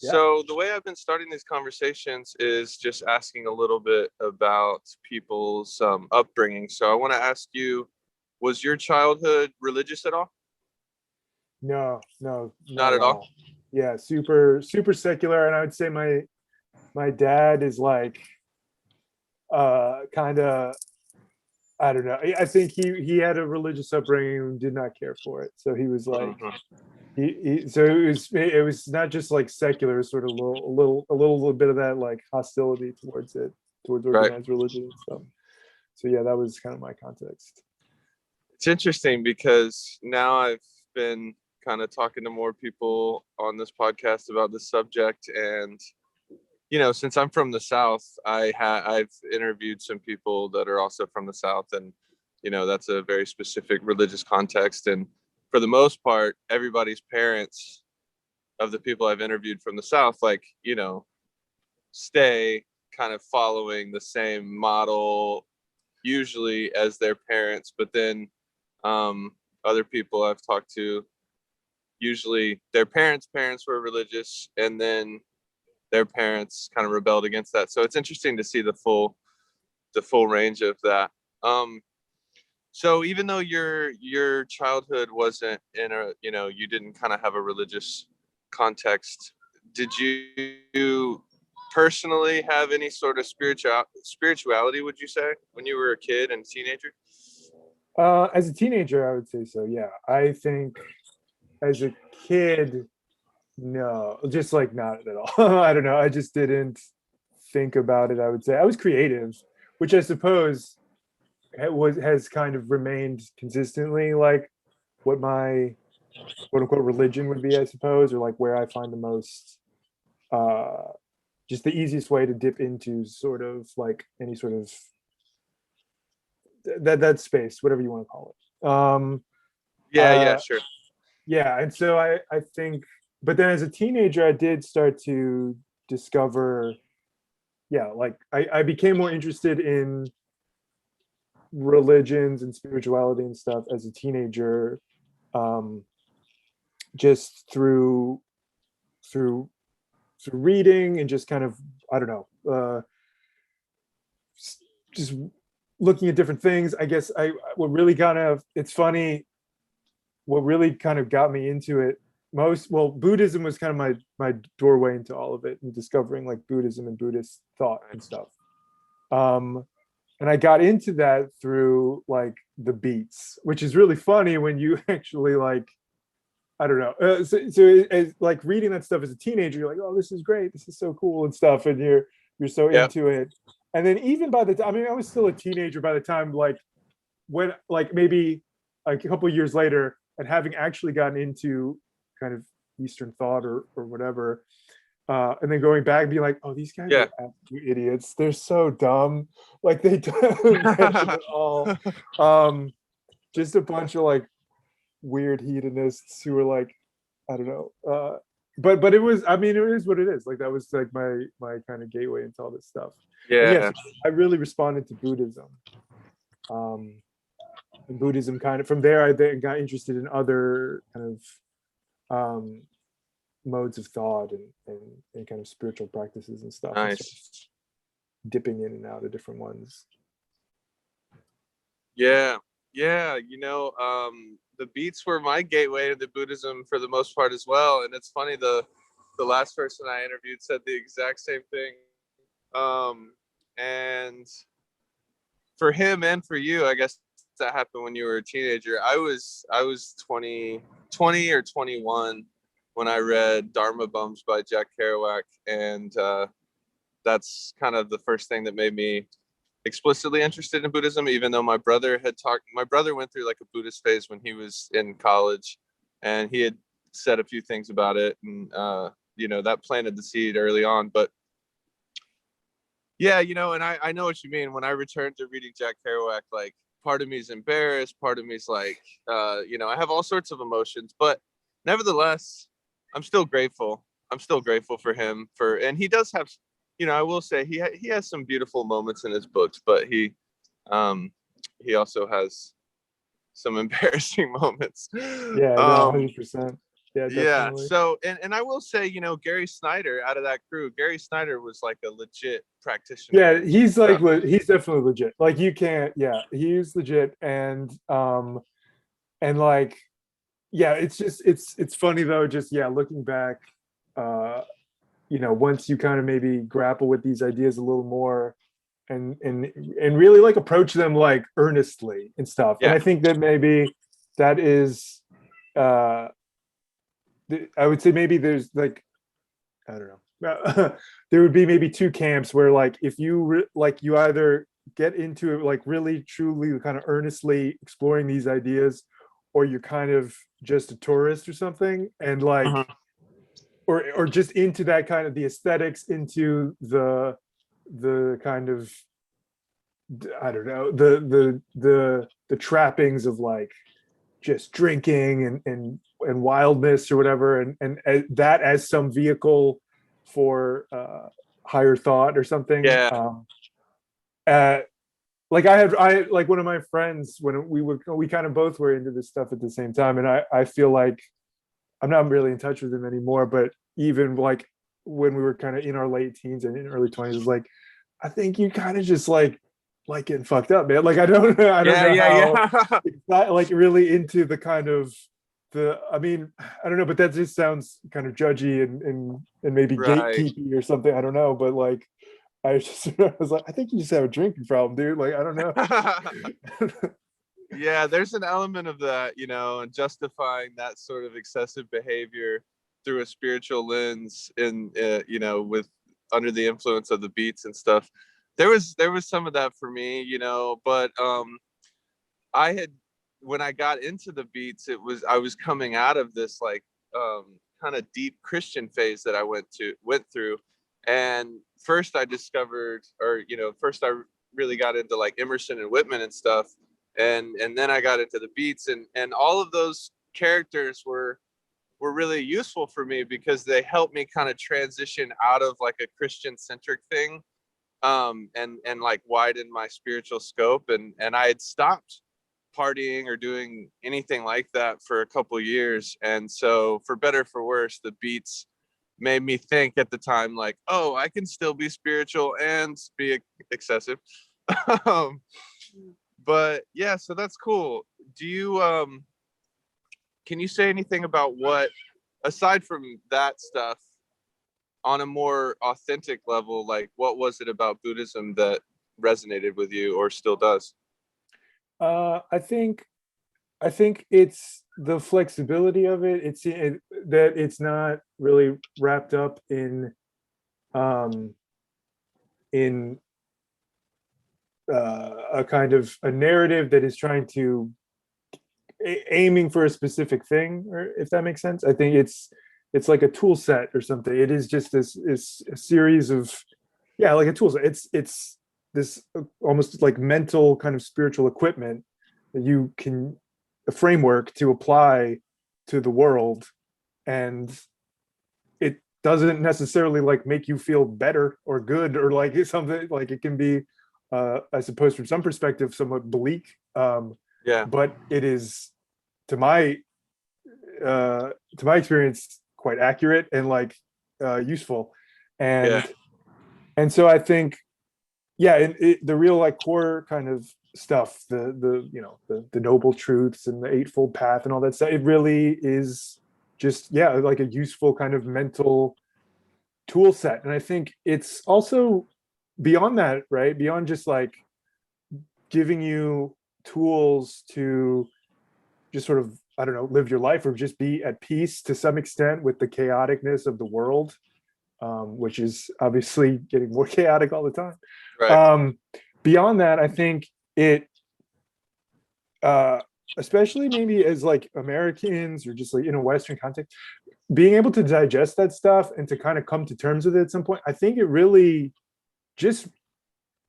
Yeah. So the way I've been starting these conversations is just asking a little bit about people's upbringing. So I want to ask you, was your childhood religious at all? No, not Not at at all. all. Yeah, super secular. And I would say my dad is like kind of, I don't know. I think he had a religious upbringing and did not care for it. So he was like Mhm. so it was not just like secular, it was sort of a little bit of that like hostility towards it, towards Right. organized religion and stuff. So yeah, that was kind of my context. It's interesting because now I've been kind of talking to more people on this podcast about this subject, and since I'm from the South, I've interviewed some people that are also from the South, and that's a very specific religious context. And for the most part, everybody's parents of the people I've interviewed from the South, like stay kind of following the same model usually as their parents, but then other people I've talked to, usually their parents were religious, and then their parents kind of rebelled against that. So it's interesting to see the full range of that. Um, so even though your childhood wasn't in you didn't kind of have a religious context, did you personally have any sort of spirituality, would you say, when you were a kid and teenager? As a teenager, I would say so. Yeah, I think as a kid, no, just like not at all. I don't know. I just didn't think about it. I would say I was creative, which I suppose has kind of remained consistently like what my quote unquote religion would be, I suppose, or like where I find the most uh just the easiest way to dip into sort of like any sort of that space, whatever you want to call it. Yeah, Uh sure. yeah, and so I think, but then as a teenager I did start to discover, yeah, like I became more interested in religions and spirituality and stuff as a teenager, um just through through reading and just kind of, I don't know, just looking at different things. I guess I what really kind of, it's funny, what really kind of got me into it most, well, Buddhism was kind of my doorway into all of it and discovering like Buddhism and Buddhist thought and stuff. Um and I got into that through like the beats, which is really funny when you actually like, I don't know. So as like reading that stuff as a teenager, you're like, oh, this is great, this is so cool and stuff, and you're so Yeah. into it. And then even by the time, I mean, I was still a teenager by the time, like when like maybe like a couple of years later, and having actually gotten into kind of Eastern thought or whatever, and then going back and being like, oh, these guys Yeah. are absolute idiots. They're so dumb. Like they don't get it at all. Um, just a bunch of like weird hedonists who were like, I don't know. But it was, I mean, it is what it is. Like that was like my kind of gateway into all this stuff. And yes, Yeah. I really responded to Buddhism. Um, and Buddhism kind of from there, I then got interested in other kind of modes of thought and kind of spiritual practices and stuff, and sort Nice. of dipping in and out of different ones. Yeah. Yeah. The beats were my gateway to the Buddhism for the most part as well. And it's funny, the last person I interviewed said the exact same thing. And for him and for you, I guess that happened when you were a teenager. I was 20 or 21 when I read Dharma Bums by Jack Kerouac, and that's kind of the first thing that made me explicitly interested in Buddhism. Even though my brother went through like a Buddhist phase when he was in college, and he had said a few things about it, and that planted the seed early on. But yeah, and I know what you mean. When I returned to reading Jack Kerouac, like part of me is embarrassed, part of me is like, I have all sorts of emotions, but nevertheless, I'm still grateful. I'm still grateful for him and he does have, I will say he has some beautiful moments in his books, but um, he also has some embarrassing moments. Yeah, no, Um, 100%. Yeah, Yeah. definitely. So, and I will say, Gary Snyder out of that crew, Gary Snyder was like a legit practitioner Yeah, and he's like stuff. he's definitely legit. Like you can't, yeah, he's legit, and like yeah, it's just it's funny though, just yeah, looking back, uh, once you kind of maybe grapple with these ideas a little more and really like approach them like earnestly and stuff. And Yeah. I think that maybe that is uh I would say maybe there's like I don't know. There would be maybe two camps where like if like you either get into it like really truly kind of earnestly exploring these ideas, or you're kind of just a tourist or something, and like Uh-huh. or just into that kind of the aesthetics, into the kind of I don't know, the trappings of like just drinking and wildness or whatever, and that as some vehicle for higher thought or something. Yeah. Uh, like I like one of my friends when we kind of both were into this stuff at the same time, and I feel like I'm not really in touch with him anymore, but even like when we were kind of in our late teens and in early 20s, it's like I think you kind of just like getting fucked up, man. Like I don't Yeah. know Yeah. how Yeah. it's not like really into the kind of the I mean, I don't know, but that just sounds kind of judgy and maybe Right. gatekeepy or something. I don't know, but like I just I was like, I think you just have a drinking problem, dude. Like I don't know. Yeah, there's an element of that, and justifying that sort of excessive behavior through a spiritual lens in with under the influence of the beats and stuff. There was some of that for me, but I had when I got into the beats, I was coming out of this like kind of deep Christian phase that I went through. And first I discovered, or first I really got into like Emerson and Whitman and stuff, and then I got into the beats, and all of those characters were really useful for me because they helped me kind of transition out of like a Christian centric thing, and like widen my spiritual scope, and I had stopped partying or doing anything like that for a couple years. And so for better for worse, the beats made me think at the time like, oh, I can still be spiritual and be excessive. um, but yeah, so that's cool. Do you can you say anything about what, aside from that stuff, on a more authentic level, like what was it about Buddhism that resonated with you or still does? I think it's the flexibility of it. That it's not really wrapped up um, in a kind of a narrative that is trying to aiming for a specific thing, or if that makes sense. I think it's like a tool set or something. It is just this a series of yeah, like a tool set. It's this almost like mental kind of spiritual equipment that you can a framework to apply to the world, and it doesn't necessarily like make you feel better or good or like something like it can be I suppose from some perspective somewhat bleak, Yeah. but it is to my to my experience quite accurate and like useful, Yeah. and so I think yeah, the real like core kind of stuff, the the noble truths and the eightfold path and all that stuff, it really is just yeah like a useful kind of mental tool set. And I think it's also beyond that, right, beyond just like giving you tools to just sort of I don't know live your life or just be at peace to some extent with the chaoticness of the world, which is obviously getting more chaotic all the time. Right. um, Beyond that, I think it uh, especially maybe as like Americans or just like in a Western context, being able to digest that stuff and to kind of come to terms with it at some point, I think it really just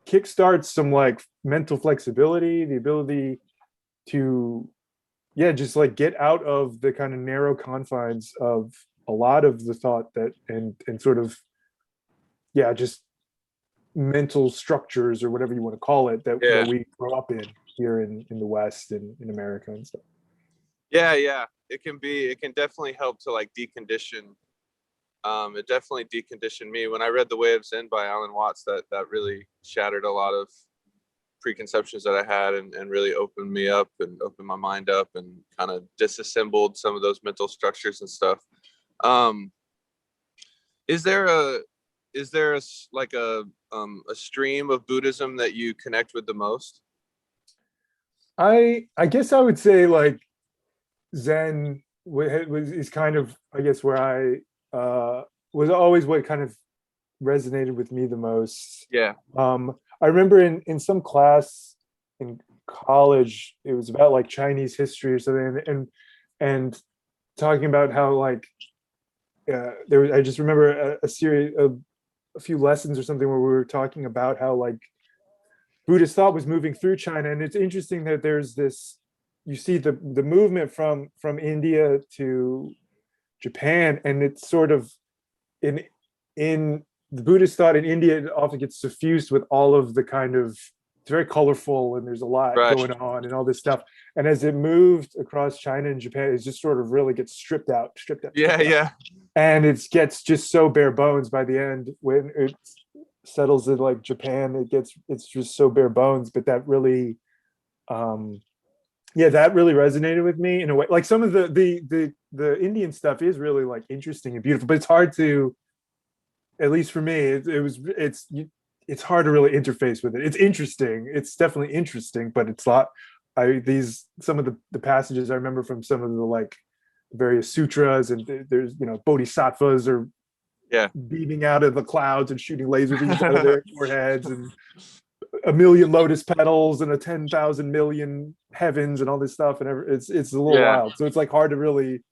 kickstarts some like mental flexibility, the ability to yeah just like get out of the kind of narrow confines of a lot of the thought that and sort of yeah just mental structures or whatever you want to call it that Yeah. we grow up in here in the West and in America and stuff. Yeah, yeah. it can definitely help to like decondition. It definitely deconditioned me when I read The Way of Zen by Alan Watts. That really shattered a lot of preconceptions that I had, and really opened me up and opened my mind up and kind of disassembled some of those mental structures and stuff. Um, is there a like a stream of Buddhism that you connect with the most? I guess I would say like Zen was is kind of, I guess, where I was always what kind of resonated with me the most. Yeah. I remember in some class in college, it was about like Chinese history or something, and talking about how like there was, I just remember a series of a few lessons or something where we were talking about how like Buddhist thought was moving through China, and it's interesting that there's this, you see the movement from India to Japan, and it's sort of in the Buddhist thought in India, it often gets suffused with all of the kind of, it's very colorful and there's a lot Right. going on and all this stuff. And as it moved across China and Japan, it just sort of really gets stripped out. Yeah. Yeah. And it gets just so bare bones by the end. When it settles in like Japan, it's just so bare bones. But that really, yeah, that really resonated with me in a way. Like some of the Indian stuff is really like interesting and beautiful, but it's hard to, at least for me, it's hard to really interface with it. It's interesting. It's definitely interesting, but it's not. Some of the passages I remember from some of the like various sutras, and there's bodhisattvas are Yeah. beaming out of the clouds and shooting laser beams out of their foreheads, and a million lotus petals and a 10,000 million heavens and all this stuff, and it's a little wild. So it's like hard to really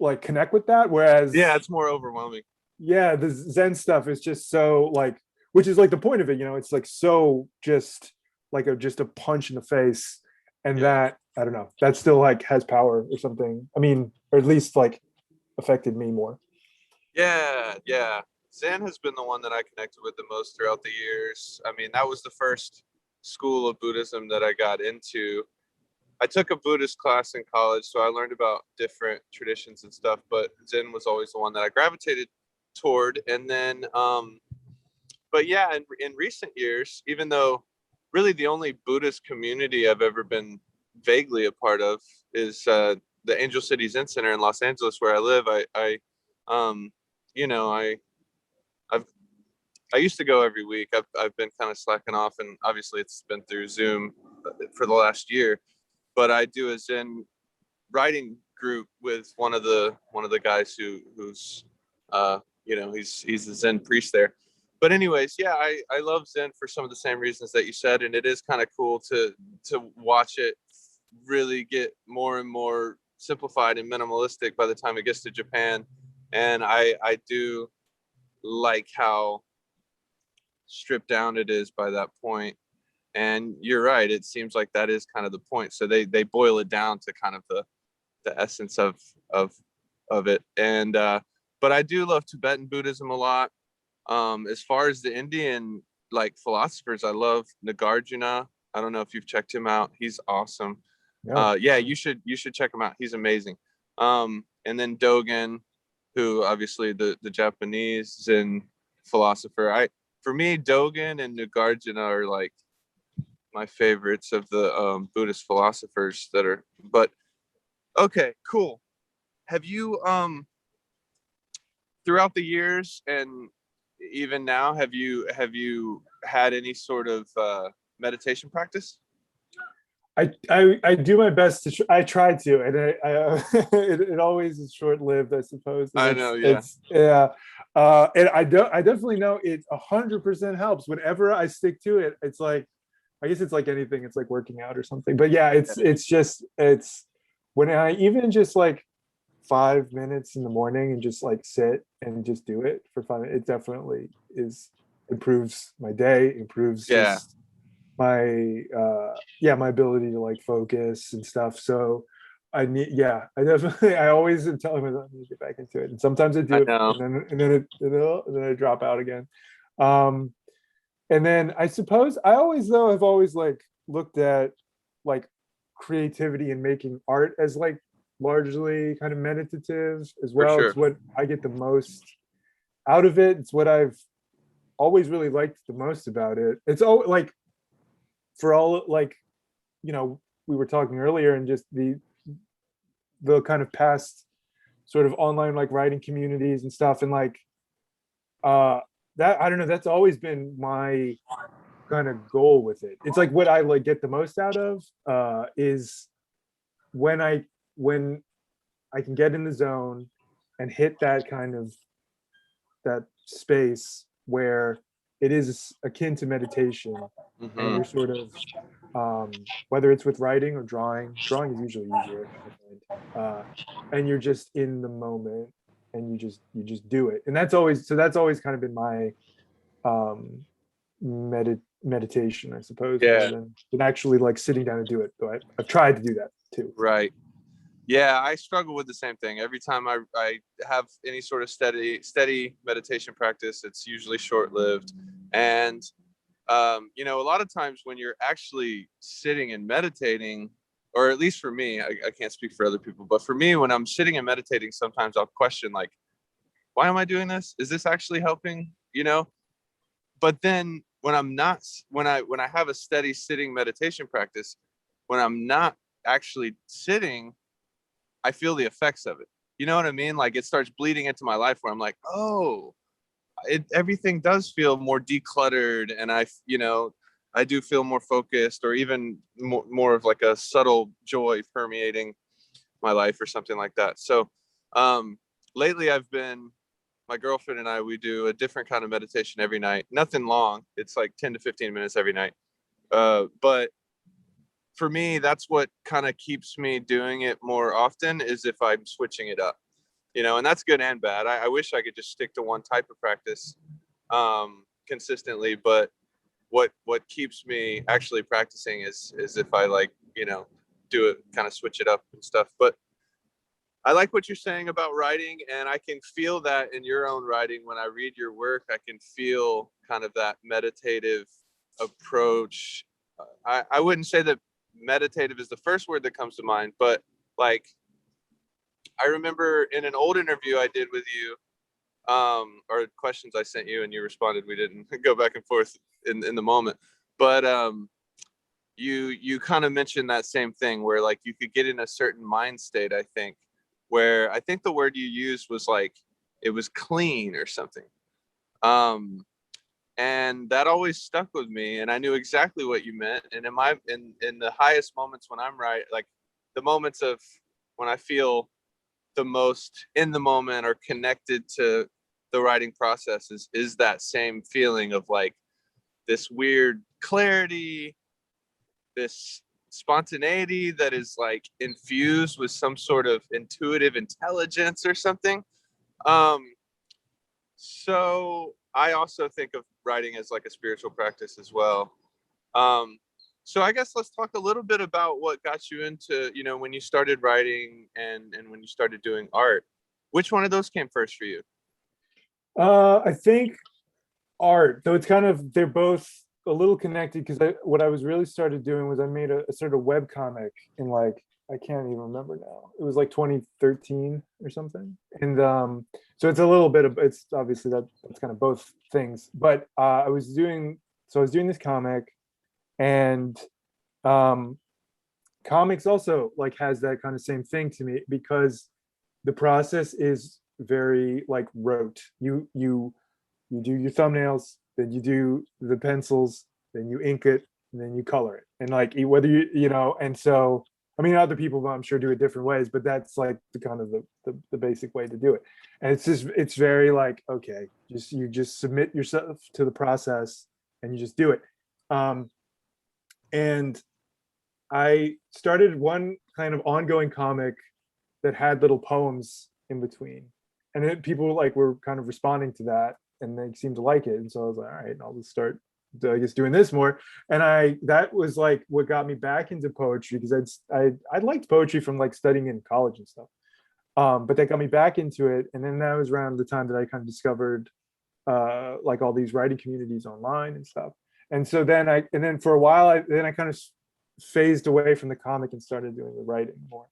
like connect with that. Whereas it's more overwhelming. Yeah, the Zen stuff is just so like, which is like the point of it, it's like so just like just a punch in the face, and that, I don't know, that still like has power or something. I mean, or at least like affected me more. Yeah. Zen has been the one that I connected with the most throughout the years. I mean, that was the first school of Buddhism that I got into. I took a Buddhist class in college, so I learned about different traditions and stuff, but Zen was always the one that I gravitated toward. And then but yeah, in recent years, even though really the only Buddhist community I've ever been vaguely a part of is the Angel City Zen Center in Los Angeles, where I live. I used to go every week. I've been kind of slacking off, and obviously it's been through Zoom for the last year. But I do a Zen writing group with one of the guys who's he's a Zen priest there. But anyways, yeah, I love Zen for some of the same reasons that you said, and it is kind of cool to watch it really get more and more simplified and minimalistic by the time it gets to Japan. And I do like how stripped down it is by that point. And you're right, it seems like that is kind of the point. So they boil it down to kind of the essence of it. And but I do love Tibetan Buddhism a lot. As far as the Indian like philosophers, I love Nagarjuna. I don't know if you've checked him out. He's awesome. Yeah, you should check him out. He's amazing. And then Dogen, who obviously the Japanese Zen philosopher. For me, Dogen and Nagarjuna are like my favorites of the Buddhist philosophers that are. But okay, cool. Have you throughout the years and even now, have you had any sort of meditation practice? I do my best to I try to, and it always is short lived, I suppose. I know, yeah. And I definitely know it 100% helps whenever I stick to it. It's like, I guess it's like anything, it's like working out or something. But yeah, it's when I even just like 5 minutes in the morning and just like sit and just do it for fun, it definitely improves my day, improves just my my ability to like focus and stuff. So I always am telling myself I need to get back into it, and sometimes I do it, and then I drop out again. And then I suppose I always though have always like looked at like creativity and making art as like largely kind of meditative as For well. sure. It's what I get the most out of it. It's what I've always really liked the most about it. It's all like, for all, like, you know, we were talking earlier, and just the kind of past sort of online like writing communities and stuff, and like that, I don't know, that's always been my kind of goal with it. It's like what I like get the most out of is when I can get in the zone and hit that kind of that space where it is akin to meditation, and Hmm. you're sort of whether it's with writing or drawing is usually easier, I find. And you're just in the moment, and you just do it, and that's always kind of been my um meditation, I suppose, more Yeah. than actually like sitting down and do it. But I've tried to do that too. Right. Yeah, I struggle with the same thing. Every time I have any sort of steady meditation practice, it's usually short lived. And you know, a lot of times when you're actually sitting and meditating, or at least for me, I can't speak for other people, but for me, when I'm sitting and meditating, sometimes I'll question like, why am I doing this? Is this actually helping? You know? But then when I'm not, when I have a steady sitting meditation practice, when I'm not actually sitting, I feel the effects of it. You know what I mean? Like it starts bleeding into my life where I'm like, oh, everything does feel more decluttered, and you know, I do feel more focused, or even more of like a subtle joy permeating my life or something like that. So um, lately my girlfriend and I, we do a different kind of meditation every night. Nothing long. It's like 10 to 15 minutes every night. But for me, that's what kind of keeps me doing it more often, is if I'm switching it up, you know, and that's good and bad. I wish I could just stick to one type of practice consistently, but what keeps me actually practicing is if I, like, you know, do it, kind of switch it up and stuff. But I like what you're saying about writing, and I can feel that in your own writing. When I read your work, I can feel kind of that meditative approach. I wouldn't say that meditative is the first word that comes to mind, but like, I remember in an old interview I did with you, or questions I sent you and you responded. We didn't go back and forth in the moment, but you kind of mentioned that same thing where like you could get in a certain mind state, I think, where I think the word you used was like it was clean or something. Um, and that always stuck with me, and I knew exactly what you meant. And in the highest moments when I'm right, like the moments of when I feel the most in the moment or connected to the writing process, is that same feeling of like this weird clarity, this spontaneity that is like infused with some sort of intuitive intelligence or something. Um, so I also think of writing as like a spiritual practice as well. Um, so I guess let's talk a little bit about what got you into, you know, when you started writing and when you started doing art. Which one of those came first for you? I think art, though it's kind of, they're both a little connected, because what I was really started doing was I made a sort of web comic in like, I can't even remember now. It was like 2013 or something. And so it's a little bit of, it's obviously that's kind of both things. But I was doing this comic, and um comics also like has that kind of same thing to me, because the process is very like rote. You do your thumbnails, then you do the pencils, then you ink it, and then you color it. And like whether you know, and so I mean other people I'm sure do it different ways, but that's like the kind of the basic way to do it. And it's very like, okay, you just submit yourself to the process and you just do it. Um, and I started one kind of ongoing comic that had little poems in between, and then people like were kind of responding to that, and they seemed to like it. And so I was like, all right, I'll just start, I guess, doing this more. And that was like what got me back into poetry, because I liked poetry from like studying in college and stuff. But that got me back into it, and then that was around the time that I kind of discovered like all these writing communities online and stuff. And so then for a while I kind of phased away from the comic and started doing the writing more.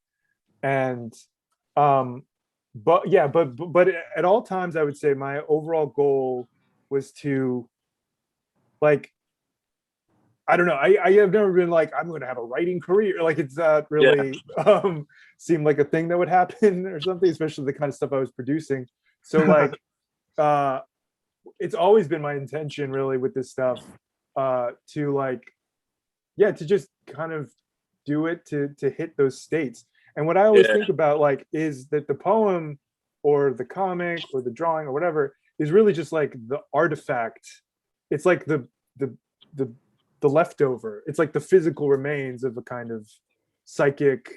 And but yeah, but at all times I would say my overall goal was to, like, I don't know, I have never been like I'm going to have a writing career, like it's not Yeah. really seemed like a thing that would happen or something, especially the kind of stuff I was producing. So like uh it's always been my intention really with this stuff to like, yeah, to just kind of do it to hit those states. And what I always Yeah. think about like is that the poem or the comic or the drawing or whatever is really just like the artifact. It's like the the the leftover. It's like the physical remains of a kind of psychic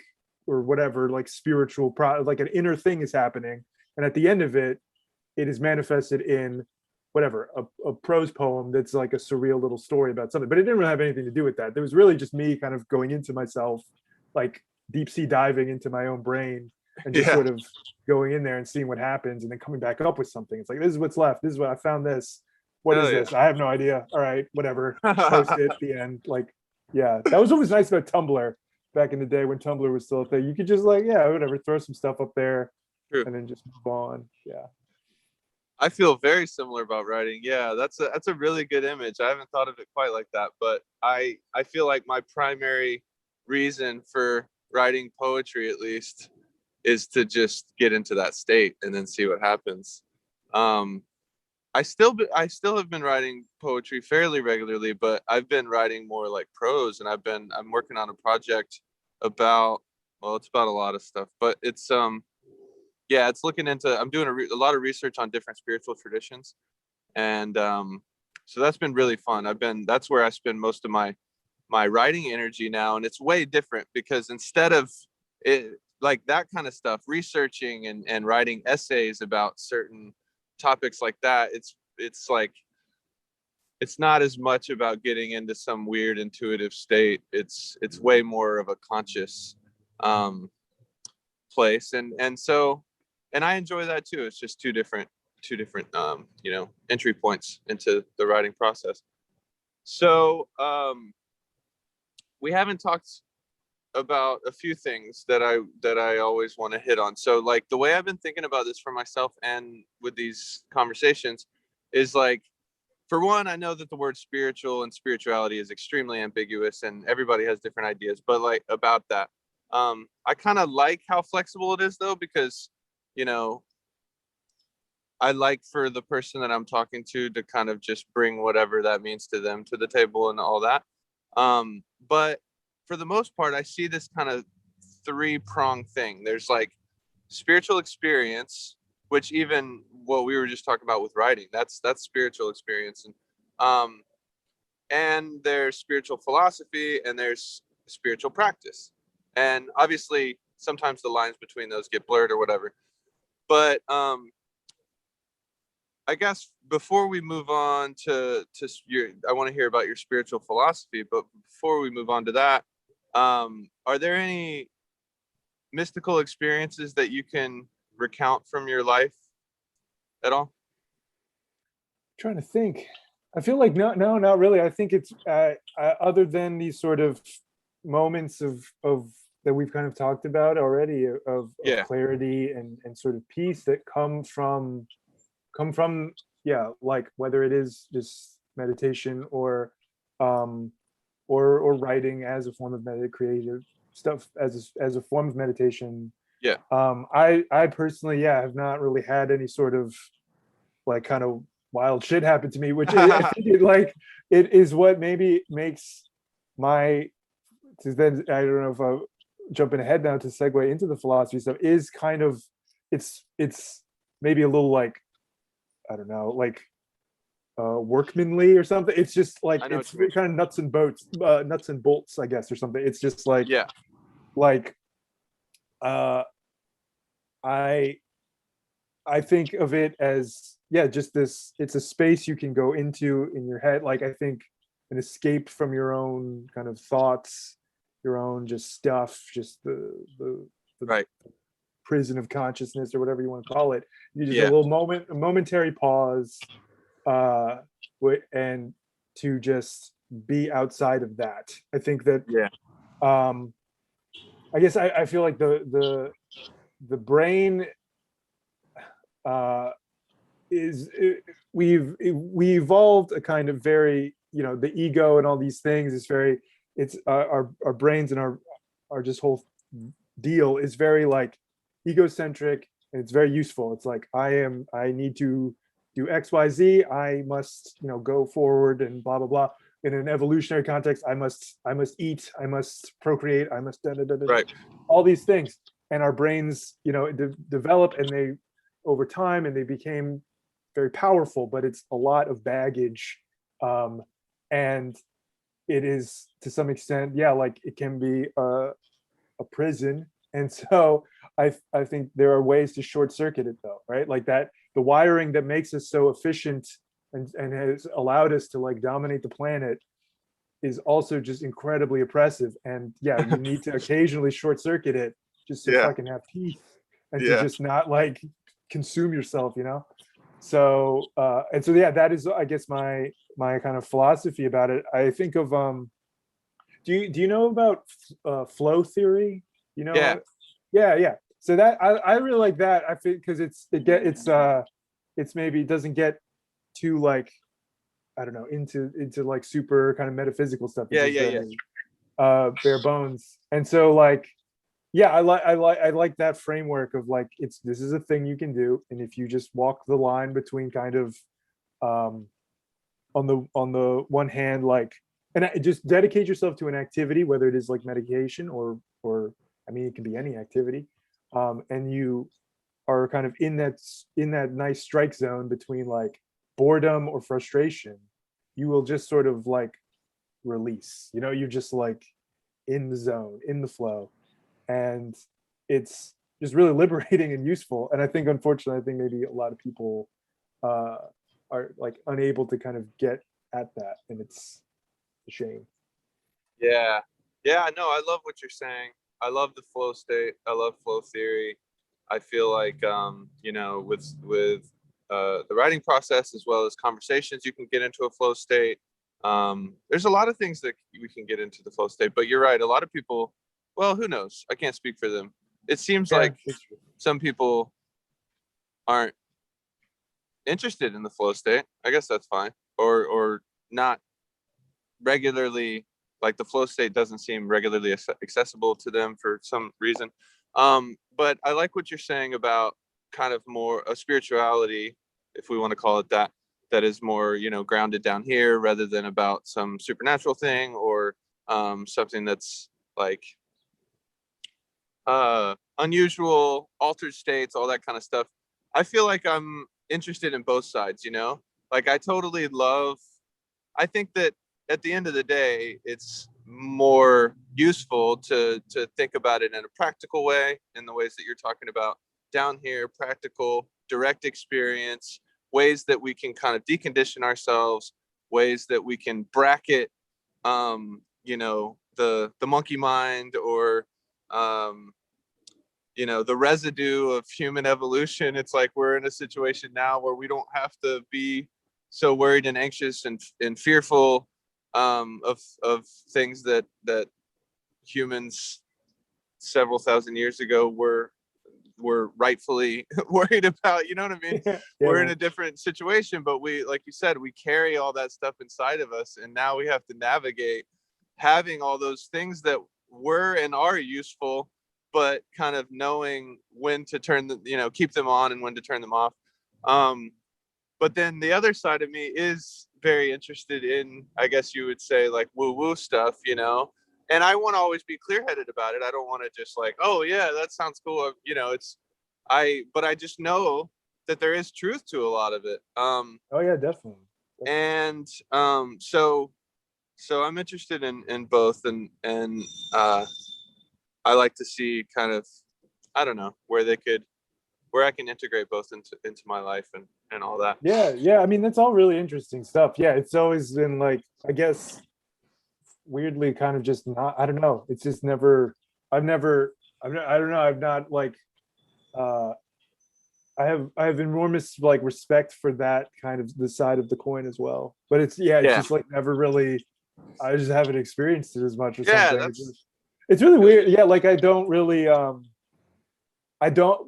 or whatever, like spiritual like an inner thing is happening, and at the end of it, it is manifested in whatever, a prose poem that's like a surreal little story about something. But it didn't really have anything to do with that. There was really just me kind of going into myself, like deep sea diving into my own brain, and just Yeah. sort of going in there and seeing what happens and then coming back up with something. It's like, this is what's left. This is what I found. This. What is Hell this? I have no idea. All right, whatever. Post yeah. it at the end. Like, yeah, that was always nice about Tumblr back in the day when Tumblr was still a thing. You could just like, yeah, whatever, throw some stuff up there True. and then just move on. Yeah. I feel very similar about writing. Yeah, that's a really good image. I haven't thought of it quite like that, but I feel like my primary reason for writing poetry, at least, is to just get into that state and then see what happens. Um, I still have been writing poetry fairly regularly, but I've been writing more like prose, and I'm working on a project about, well, it's about a lot of stuff, but it's yeah, it's looking into, I'm doing a lot of research on different spiritual traditions, and so that's been really fun. That's where I spend most of my writing energy now, and it's way different because instead of it, like that kind of stuff, researching and writing essays about certain topics like that, it's like it's not as much about getting into some weird intuitive state. It's way more of a conscious um place, and I enjoy that too. It's just two different entry points into the writing process. So we haven't talked about a few things that I always want to hit on. So like the way I've been thinking about this for myself and with these conversations is like, for one, I know that the word spiritual and spirituality is extremely ambiguous and everybody has different ideas, but like about that, I kind of like how flexible it is though, because you know I like for the person that I'm talking to kind of just bring whatever that means to them to the table and all that. But for the most part, I see this kind of three-pronged thing. There's like spiritual experience, which even what we were just talking about with writing, that's spiritual experience. And there's spiritual philosophy and there's spiritual practice. And obviously sometimes the lines between those get blurred or whatever. But I guess before we move on to your, I want to hear about your spiritual philosophy. But before we move on to that, are there any mystical experiences that you can recount from your life at all? Trying to think. I feel like no, not really. I think it's other than these sort of moments of that we've kind of talked about already of Yeah, clarity and sort of peace that come from, yeah, like whether it is just meditation um or writing as a form of creative stuff as a form of meditation. yeah. I personally, yeah, have not really had any sort of like kind of wild shit happen to me, which I think it like it is what maybe makes my, then I don't know if I'm jumping ahead now to segue into the philosophy stuff, is kind of it's maybe a little like, I don't know, like workmanly or something. It's just like I know it's what you mean. kind of nuts and bolts, I guess, or something. It's just Yeah, like uh I I think of it as, yeah, just this, it's a space you can go into in your head. Like I think an escape from your own kind of thoughts, your own just stuff, just the right. prison of consciousness or whatever you want to call it. You just a Yeah, little moment, a momentary pause, uh, and to just be outside of that. I think that yeah, um, I guess I feel like the brain uh is we evolved a kind of very, you know, the ego and all these things is very, it's our brains and our just whole deal is very like egocentric, and it's very useful. It's like I need to do XYZ, I must, you know, go forward and blah blah blah. In an evolutionary context, I must eat, I must procreate, I must da, da, da, da, Right. all these things. And our brains, you know, develop, and they over time, and they became very powerful, but it's a lot of baggage. And it is to some extent, yeah, like it can be a prison. And so I think there are ways to short circuit it though, right? Like that, the wiring that makes us so efficient and has allowed us to like dominate the planet is also just incredibly oppressive. And yeah, you need to occasionally short circuit it just to Yeah. fucking have peace and to Yeah. just not like consume yourself, you know? So and so yeah, that is I guess my kind of philosophy about it. I think of do you know about flow theory? You Yeah. know, yeah, yeah. So that I really like that. I think because it's maybe it doesn't get too like, I don't know, into like super kind of metaphysical stuff. It's Yeah. just Yeah. Yeah. very bare bones. And so like yeah, I like that framework of like it's this is a thing you can do, and if you just walk the line between kind of um on the one hand like, and just dedicate yourself to an activity, whether it is like meditation or I mean it can be any activity, and you are kind of in that nice strike zone between like boredom or frustration, you will just sort of like release, you know, you're just like in the zone, in the flow. And it's just really liberating and useful. And I think unfortunately, I think maybe a lot of people uh are like unable to kind of get at that, and it's a shame. Yeah. Yeah. No, I love what you're saying. I love the flow state. I love flow theory. I feel like with the writing process as well as conversations, you can get into a flow state. There's a lot of things that we can get into the flow state, but you're right. A lot of people, well, who knows? I can't speak for them. It seems Yeah, like that's true. some people aren't interested in the flow state. I guess that's fine, or not regularly, like the flow state doesn't seem regularly accessible to them for some reason. But I like what you're saying about kind of more a spirituality, if we want to call it that, that is more, grounded down here rather than about some supernatural thing or something that's like unusual, altered states, all that kind of stuff. I feel like I'm interested in both sides, like I totally love, I think that at the end of the day, it's more useful to think about it in a practical way, in the ways that you're talking about down here, practical, direct experience, ways that we can kind of decondition ourselves, ways that we can bracket, the monkey mind or, the residue of human evolution. It's like we're in a situation now where we don't have to be so worried and anxious and fearful of things that humans several thousand years ago were rightfully worried about. You know what I mean? Yeah, yeah, We're in man. a different situation, but we, like you said, we carry all that stuff inside of us, and now we have to navigate having all those things that were and are useful, but kind of knowing when to turn keep them on and when to turn them off. um but then the other side of me is very interested in, I guess you would say, like woo woo stuff, and I want to always be clear headed about it. I don't want to just like, oh yeah, that sounds cool, but I just know that there is truth to a lot of it. Oh yeah, definitely. Definitely. And so I'm interested in both, and uh I like to see kind of, I don't know, where I can integrate both into my life and all that. Yeah, yeah. I mean, that's all really interesting stuff. Yeah, it's always been like, I guess, weirdly kind of just not. I don't know. It's just never. I've never. I don't know. I've not like. Uh, I have enormous like respect for that kind of the side of the coin as well. But it's yeah, it's Yeah, just like never really. I just haven't experienced it as much or yeah, something. It's that's just, It's really weird. Yeah, like I don't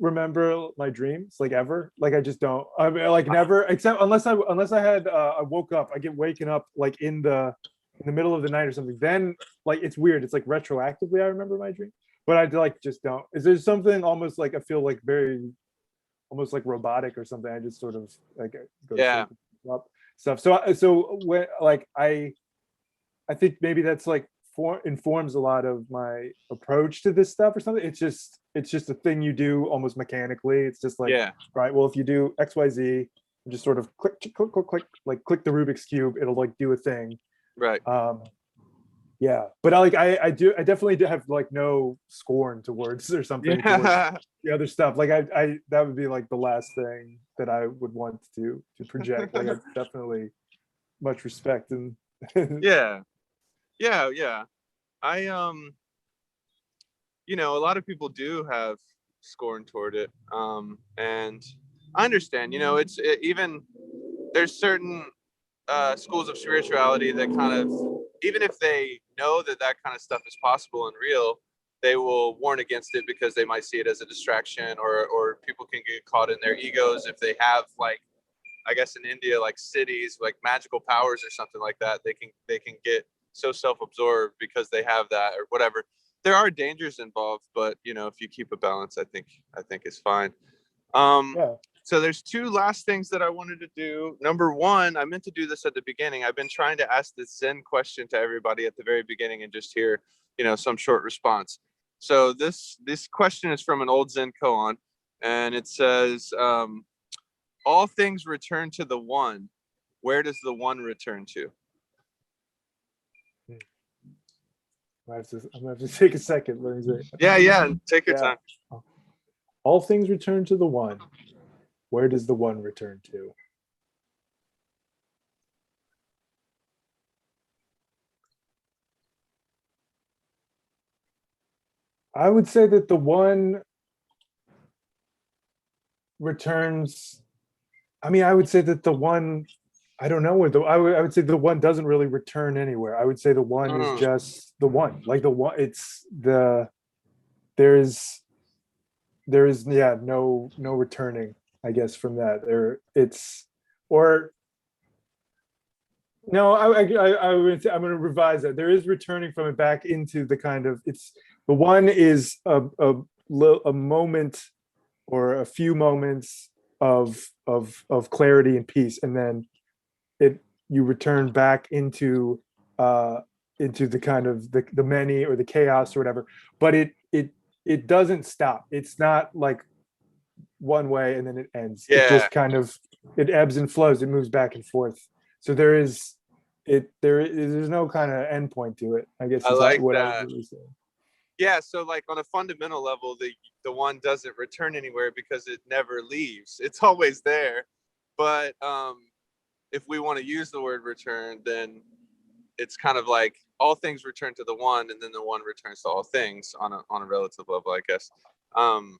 remember my dreams like ever. Like I just don't. I mean, like never, except unless I had I woke up. I get waken up like in the middle of the night or something. Then like it's weird. It's like retroactively I remember my dream, but I like just don't. Is there something almost like I feel like very almost like robotic or something? I just sort of like go to Yeah. sleep and up stuff. So when like I think maybe that's like informs a lot of my approach to this stuff or something. It's just a thing you do almost mechanically. It's just like, Yeah. right, well, if you do XYZ, just sort of click, click, click, click, like click the Rubik's Cube, it'll like do a thing. Right. Yeah. But I definitely have like no scorn towards or something towards Yeah. the other stuff. Like I that would be like the last thing that I would want to project. Like I definitely much respect and Yeah. Yeah. Yeah. I a lot of people do have scorn toward it. And I understand, even there's certain schools of spirituality that kind of, even if they know that that kind of stuff is possible and real, they will warn against it because they might see it as a distraction, or people can get caught in their egos if they have, like, I guess in India, like cities, like magical powers or something like that. They can get so self-absorbed because they have that or whatever. There are dangers involved, but if you keep a balance, I think it's fine. Um, yeah. so there's two last things that I wanted to do. Number one, I meant to do this at the beginning. I've been trying to ask this Zen question to everybody at the very beginning and just hear, some short response. So this question is from an old Zen koan, and it says, all things return to the one. Where does the one return to? I'm gonna have to take a second. Let me see. Yeah, yeah. Take your Yeah. time. All things return to the one. Where does the one return to? I would say that the one returns. I mean, I would say that the one. I don't know where I would say the one doesn't really return anywhere. I would say the one is just the one. Like the one, it's the there is yeah no returning. I guess from that it's or no, I'm going to revise that. There is returning from it back into the kind of it's the one is a moment or a few moments of clarity and peace, and then you return back into the kind of the many or the chaos or whatever. But it doesn't stop. It's not like one way and then it ends. It Yeah, just kind of it ebbs and flows. It moves back and forth. So there's no kind of endpoint to it, I guess I is like what I was that. really saying. Yeah, so like on a fundamental level, the one doesn't return anywhere because it never leaves. It's always there. But if we want to use the word return, then it's kind of like all things return to the one, and then the one returns to all things on a relative level, I guess. Um,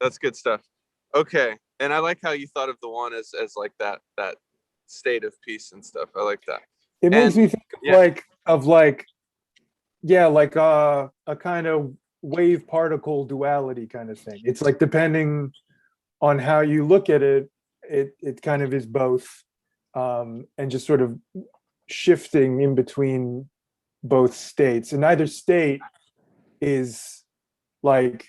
that's good stuff. Okay, and I like how you thought of the one as like that state of peace and stuff. I like that. It makes And me think yeah, of like yeah, like a kind of wave particle duality kind of thing. It's like depending on how you look at it, it kind of is both, and just sort of shifting in between both states. And neither state is like,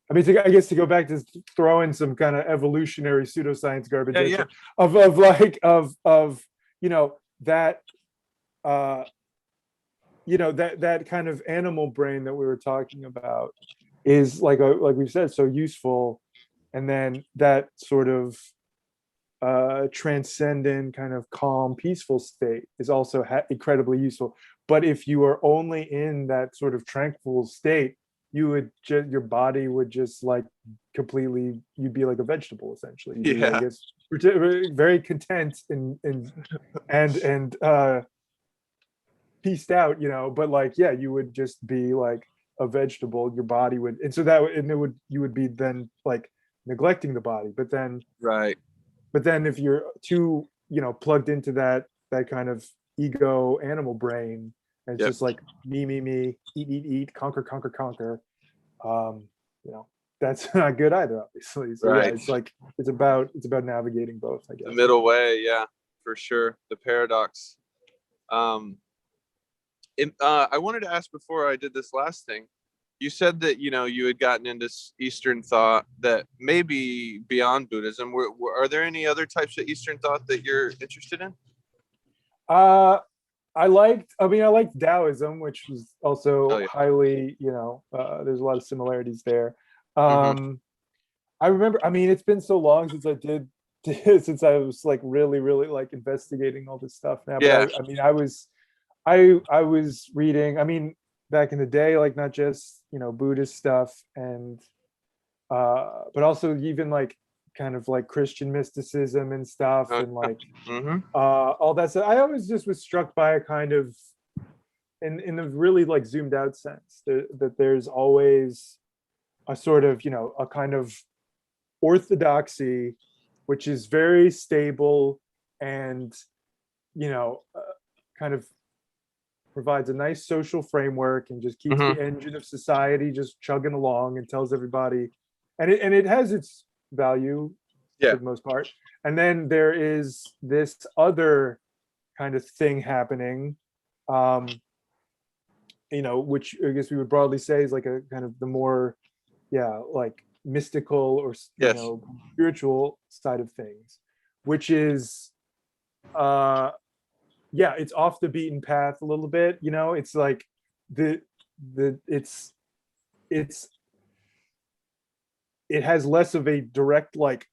I mean, I guess to go back to throw in some kind of evolutionary pseudoscience garbage yeah, yeah, of like of that uh that kind of animal brain that we were talking about is like we've said so useful, and then that sort of transcendent kind of calm peaceful state is also incredibly useful. But if you are only in that sort of tranquil state, you would just your body would just like completely you'd be like a vegetable essentially. You'd be, I yeah, guess, very content and pieced out, but like yeah, you would just be like a vegetable. Your body would, and so that and it would you would be then like neglecting the body. right. But then if you're too plugged into that kind of ego animal brain, And it's Yep. just like me, eat, conquer. You know, that's not good either, obviously. So yeah, Right. it's like it's about navigating both, I The guess. middle way, yeah, for sure. The paradox. Um, I wanted to ask before I did this last thing. You said that you had gotten into Eastern thought that maybe beyond Buddhism. Are there any other types of Eastern thought that you're interested in? Uh, I liked Taoism, which was Oh also yeah. highly, there's a lot of similarities there. Hmm. I remember, I mean, it's been so long since I did since I was like really, really like investigating all this stuff now. But Yeah. I mean, I was reading, I mean, back in the day, like not just, Buddhist stuff and but also even like kind of like Christian mysticism and stuff Oh, and like hmm. all that stuff. I always just was struck by a kind of in a really like zoomed out sense that there's always a sort of, a kind of orthodoxy which is very stable and kind of provides a nice social framework and just keeps Hmm. the engine of society just chugging along and tells everybody, and it has its value Yeah. for the most part. And then there is this other kind of thing happening, um, which I guess we would broadly say is like a kind of the more, yeah, like mystical or Yes. spiritual side of things, which is uh yeah, it's off the beaten path a little bit. It's like the it's it has less of a direct like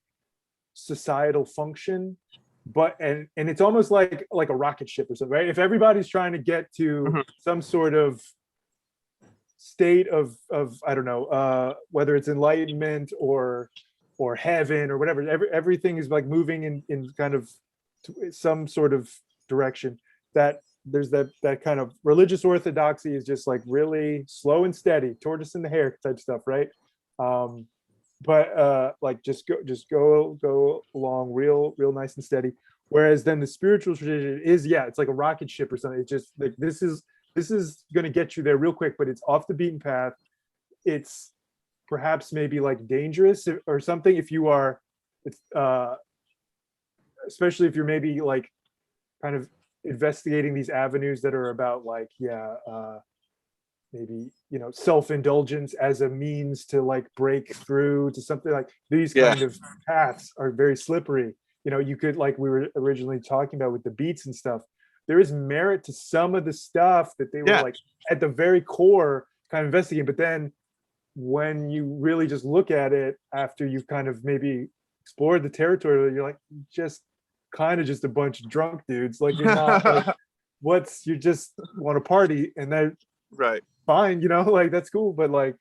societal function, but and it's almost like a rocket ship or something, right? If everybody's trying to get to Hmm. some sort of state of I don't know, whether it's enlightenment or heaven or whatever, everything is like moving in kind of some sort of direction, that there's that kind of religious orthodoxy is just like really slow and steady, tortoise in the hare type stuff, right? um but like just go along real nice and steady. Whereas then the spiritual tradition is, yeah, it's like a rocket ship or something. It's just like this is going to get you there real quick, but it's off the beaten path. It's perhaps maybe like dangerous or something if you are, it's especially if you're maybe like kind of investigating these avenues that are about like, yeah, maybe self-indulgence as a means to like break through to something. Like these Yeah. kind of paths are very slippery. You could, like we were originally talking about with the beats and stuff, there is merit to some of the stuff that they were Yeah. like at the very core kind of investigating, but then when you really just look at it after you've kind of maybe explored the territory, you're like, just kind of just a bunch of drunk dudes. Like you're not like, you just want to party, and that Right. fine, like that's cool. But like,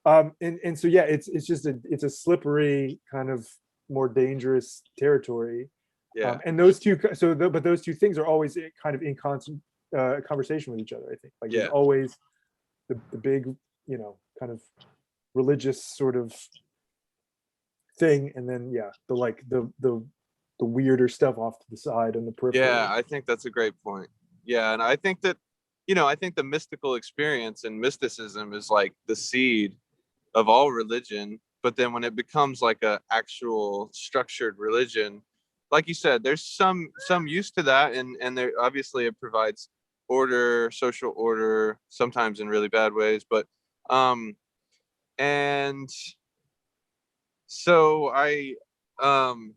and so yeah, it's just it's a slippery kind of more dangerous territory. Yeah. And those two, but those two things are always kind of in constant conversation with each other. I think like there's Yeah. always the big, kind of religious sort of thing, and then yeah, the like the weirder stuff off to the side and the periphery. Yeah, I think that's a great point. Yeah, and I think that, I think the mystical experience and mysticism is like the seed of all religion. But then when it becomes like a actual structured religion, like you said, there's some use to that, and there obviously it provides order, social order, sometimes in really bad ways. But and so um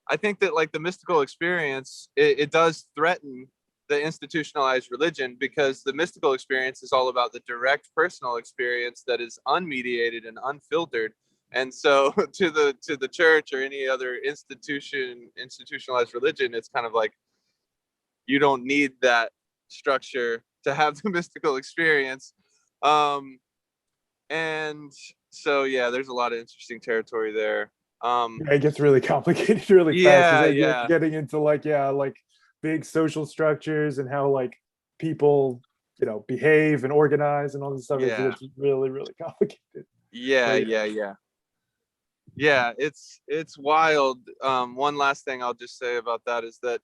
I think that like the mystical experience, it does threaten the institutionalized religion, because the mystical experience is all about the direct personal experience that is unmediated and unfiltered. And so to the church or any other institutionalized religion, it's kind of like you don't need that structure to have the mystical experience. Um, and so yeah, there's a lot of interesting territory there. Yeah, it gets really complicated really fast because Yeah, they get yeah, getting into like, yeah, like big social structures and how like people behave and organize and all this stuff. It yeah. gets really really complicated. But Yeah, yeah. yeah, yeah. Yeah, it's wild. One last thing I'll just say about that is that,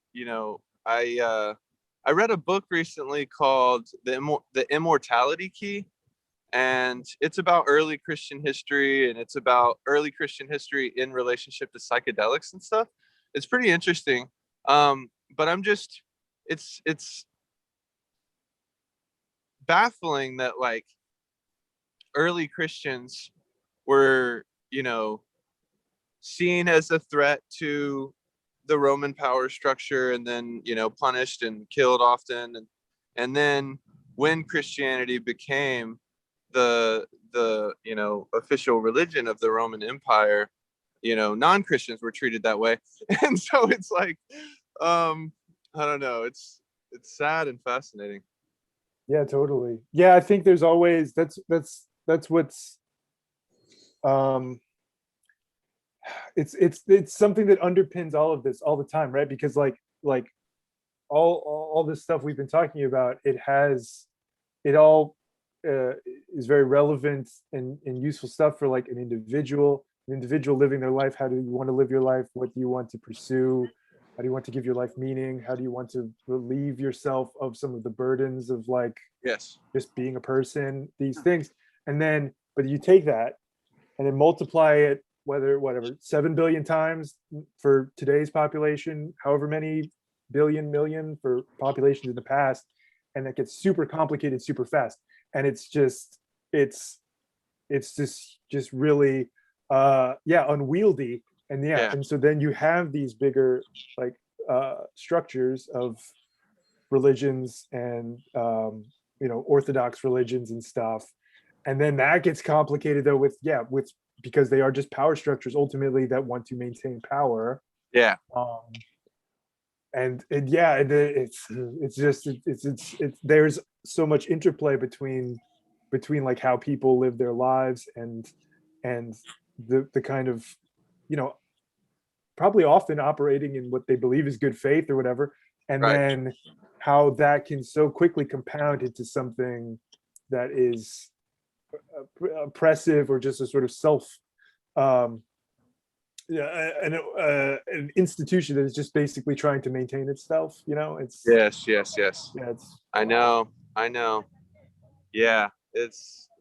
I I read a book recently called The Immortality Key, and it's about early Christian history, and it's about early Christian history in relationship to psychedelics and stuff. It's pretty interesting. But it's baffling that like early Christians were, seen as a threat to the Roman power structure, and then, punished and killed often. And then when Christianity became the official religion of the Roman Empire, non-Christians were treated that way. And so it's like, I don't know, it's sad and fascinating. Yeah, totally. Yeah, I think there's always that's what's um it's something that underpins all of this all the time, right? Because like all this stuff we've been talking about, it all is very relevant and useful stuff for like an individual living their life. How do you want to live your life? What do you want to pursue? How do you want to give your life meaning? How do you want to relieve yourself of some of the burdens of like Yes. just being a person, these things? And then, but you take that and then multiply it, whatever 7 billion times for today's population, however many billion million for populations in the past, and it gets super complicated super fast. And it's just really unwieldy. And and so then you have these bigger like structures of religions and orthodox religions and stuff, and then that gets complicated though with because they are just power structures ultimately that want to maintain power. It's there's so much interplay between like how people live their lives and the kind of probably often operating in what they believe is good faith or whatever, and then how that can so quickly compound into something that is oppressive or just a sort of an institution that is just basically trying to maintain itself. It's it's I know. Yeah,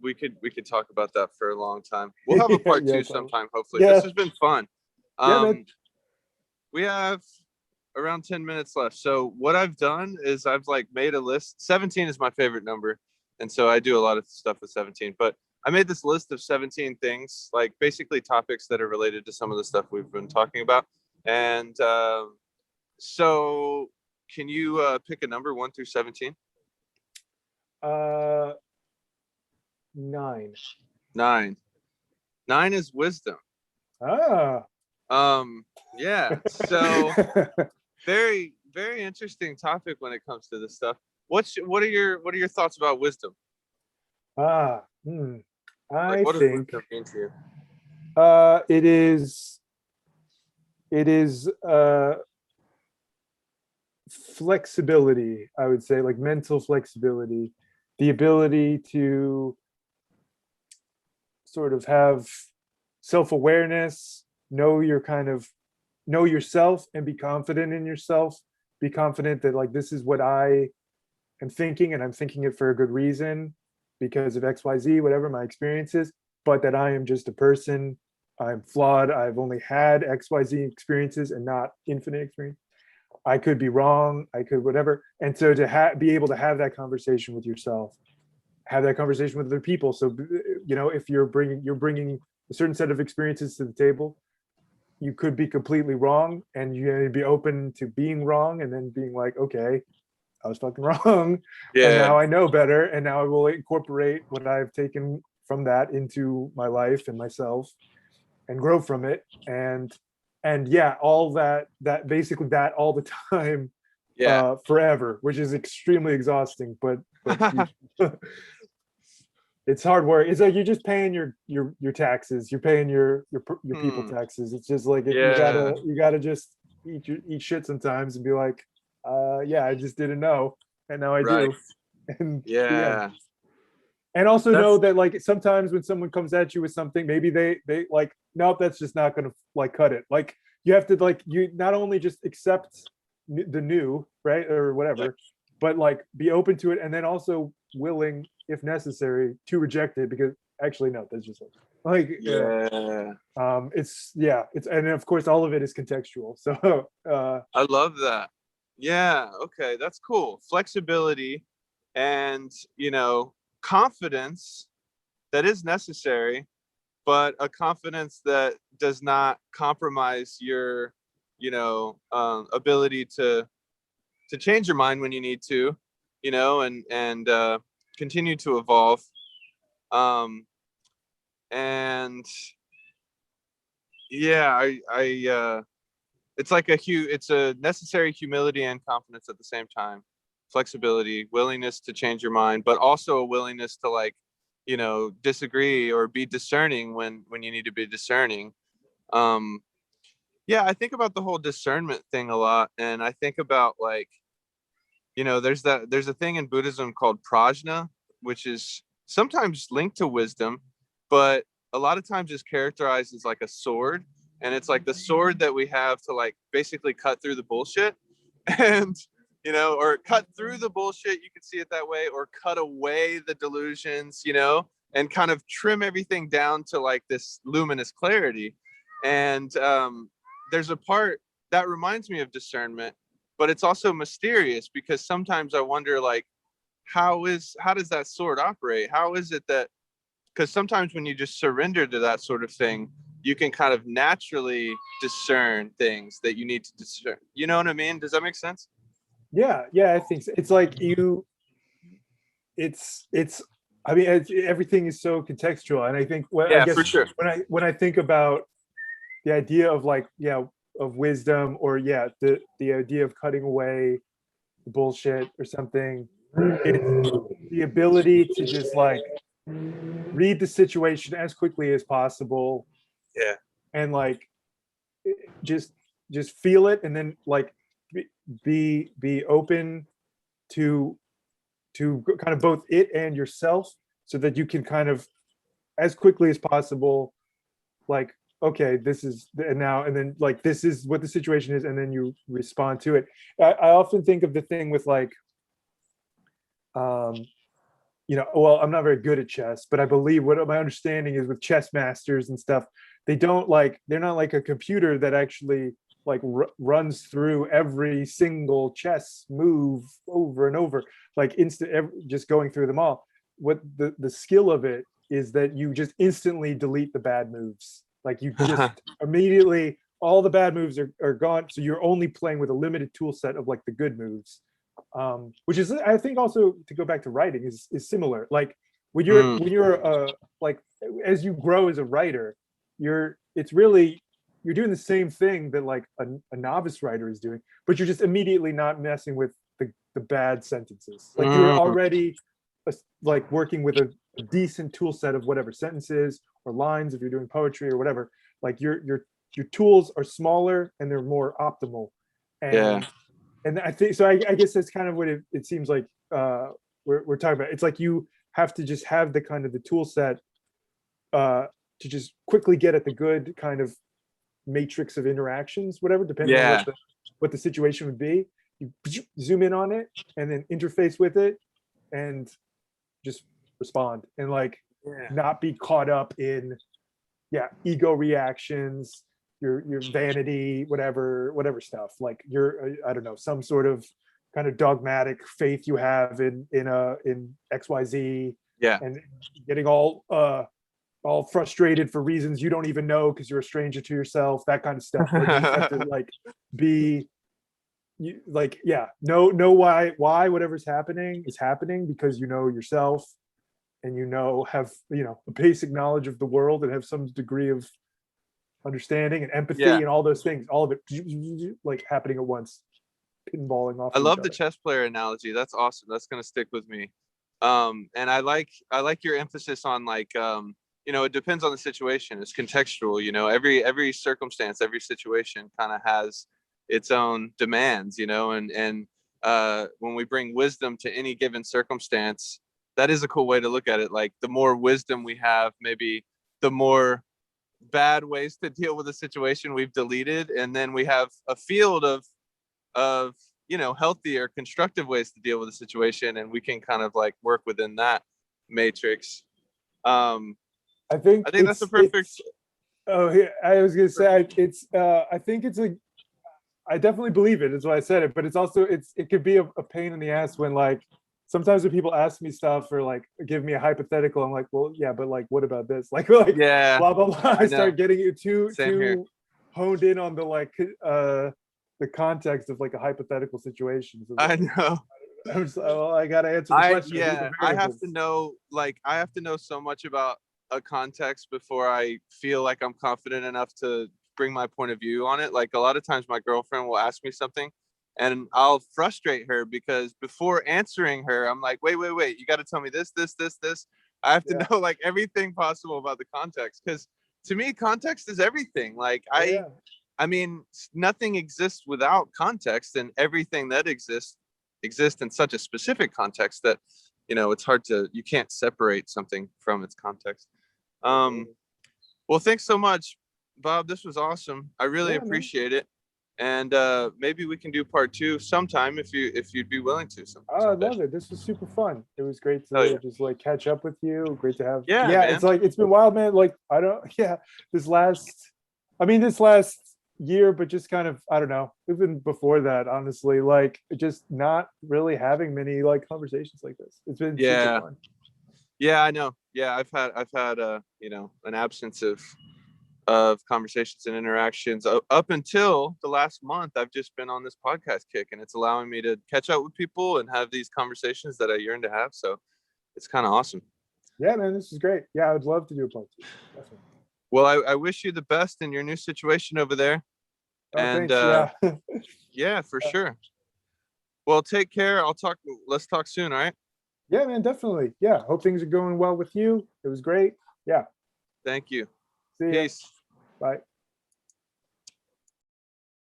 we could talk about that for a long time. We'll have a part two sometime, hopefully. This has been fun. We have around 10 minutes left. So what I've done is I've like made a list. 17 is my favorite number, and so I do a lot of stuff with 17. But I made this list of 17 things, like basically topics that are related to some of the stuff we've been talking about. And so can you pick a number 1 through 17? 9. 9 is wisdom. Yeah, so very, very interesting topic when it comes to this stuff. What are your thoughts about wisdom? I what does wisdom mean to you? It is flexibility, I would say, like mental flexibility, the ability to sort of have self-awareness, know yourself and be confident in yourself, be confident that like this is what I am thinking and I'm thinking it for a good reason because of XYZ, whatever my experience is, but that I am just a person, I'm flawed, I've only had XYZ experiences and not infinite experience. I could be wrong, I could whatever. And so to be able to have that conversation with yourself, have that conversation with other people. So, if you're bringing a certain set of experiences to the table, you could be completely wrong, and you need to be open to being wrong and then being like, okay, I was fucking wrong. And now I know better. And now I will incorporate what I've taken from that into my life and myself and grow from it. And all that basically that all the time, forever, which is extremely exhausting, but it's hard work. It's like you're just paying your taxes. You're paying your people taxes. It's just like you gotta just eat shit sometimes and be like, I just didn't know, and now I do. And and also know that like sometimes when someone comes at you with something, maybe they like, nope, that's just not gonna like cut it. Like you have to like you not only just accept the new, right, or whatever, but like be open to it, and then also willing, if necessary, to reject it, because actually no, that's just like Yeah. it's yeah, it's, and of course all of it is contextual. So I love that. Yeah. Okay. That's cool. Flexibility and, confidence that is necessary, but a confidence that does not compromise your, ability to change your mind when you need to, and continue to evolve. And yeah, it's like it's a necessary humility and confidence at the same time. Flexibility, willingness to change your mind, but also a willingness to like, disagree or be discerning when you need to be discerning. Um, yeah, I think about the whole discernment thing a lot, and I think about like, there's a thing in Buddhism called prajna, which is sometimes linked to wisdom, but a lot of times is characterized as like a sword, and it's like the sword that we have to like basically cut through the bullshit, and or cut through the bullshit, you can see it that way, or cut away the delusions, and kind of trim everything down to like this luminous clarity. And there's a part that reminds me of discernment, but it's also mysterious, because sometimes I wonder like, how does that sword operate? How is it that, because sometimes when you just surrender to that sort of thing, you can kind of naturally discern things that you need to discern. You know what I mean? Does that make sense? yeah, I think so. It's like it's I mean everything is so contextual, and I think I Yeah, guess for sure. when I think about the idea of like, yeah, of wisdom, or yeah, the idea of cutting away the bullshit or something, it's the ability to just like read the situation as quickly as possible, Yeah. and like just just feel it, and then like be open to kind of both it and yourself, so that you can kind of as quickly as possible, like, okay, this is and now, and then like this is what the situation is, and then you respond to it. I often think of the thing with like um well, I'm not very good at chess, but I believe what my understanding is with chess masters and stuff, they're not like a computer that actually like runs through every single chess move over and over, like just going through them all. What the skill of it is that you just instantly delete the bad moves. Like you just immediately, all the bad moves are gone. So you're only playing with a limited tool set of like the good moves, which is, I think, also to go back to writing is similar. Like when you're like as you grow as a writer, it's really, you're doing the same thing that like a novice writer is doing, but you're just immediately not messing with the bad sentences. Like you're already like working with a decent tool set of whatever sentences or lines, if you're doing poetry or whatever. Like your tools are smaller and they're more optimal. Yeah. And I think so. I guess that's kind of what it seems like we're talking about. It's like you have to just have the kind of the tool set to just quickly get at the good kind of matrix of interactions, whatever, depending on Yeah. what the situation would be. You zoom in on it and then interface with it and just respond, and like Yeah. not be caught up in ego reactions, your vanity, whatever stuff, like your I don't know, some sort of kind of dogmatic faith you have in XYZ, Yeah. and getting all frustrated for reasons you don't even know because you're a stranger to yourself, that kind of stuff. Like you just have to like be like, know why whatever's happening is happening, because you know yourself, and have a basic knowledge of the world, and have some degree of understanding and empathy, Yeah. and all those things, all of it like happening at once, pinballing off I of each love the other. chess player analogy. That's awesome. That's gonna stick with me. And I like your emphasis on like, it depends on the situation. It's contextual. Every circumstance, every situation kind of has its own demands. And when we bring wisdom to any given circumstance, that is a cool way to look at it. Like the more wisdom we have, maybe the more bad ways to deal with a situation we've deleted, and then we have a field of healthy or constructive ways to deal with the situation, and we can kind of like work within that matrix. I think I think that's a perfect. Oh, yeah, I was gonna say I think it's a I definitely believe it. Is why I said it, but it's also it could be a pain in the ass when like sometimes when people ask me stuff or like give me a hypothetical, I'm like, well, yeah, but like, what about this? Yeah, blah blah blah. I know. start getting it Same here. too honed in on the context of like a hypothetical situation. So I know. I'm just, well, I gotta answer the question. These are I have variables. to know, I have to know so much about a context before I feel like I'm confident enough to bring my point of view on it. Like a lot of times my girlfriend will ask me something and I'll frustrate her because before answering her, I'm like, wait, you got to tell me this. I have to Yeah. know like everything possible about the context, because to me, context is everything. Like Yeah. I mean, nothing exists without context, and everything that exists in such a specific context that it's hard to, you can't separate something from its context. Well, thanks so much, Bob. This was awesome. I really Yeah, man. appreciate it. And maybe we can do part 2 sometime if you'd be willing to. Oh, I love it. This was super fun. It was great Oh, to yeah. just like catch up with you. Great to have. Yeah, Yeah, man. it's like it's been wild, man. Like I don't. Yeah, this last year, but just kind of I don't know. Even before that, honestly, like just not really having many like conversations like this. It's been super fun. Yeah, I know. Yeah, I've had an absence of conversations and interactions up until the last month. I've just been on this podcast kick, and it's allowing me to catch up with people and have these conversations that I yearn to have. So it's kind of awesome. Yeah, man, this is great. Yeah, I would love to do a part 2. Definitely. Well, I wish you the best in your new situation over there. Oh, And thanks. Yeah. yeah, for sure. Well, take care. Let's talk soon. All right. Yeah, man, definitely. Yeah. Hope things are going well with you. It was great. Yeah. Thank you. See ya. Peace. Bye.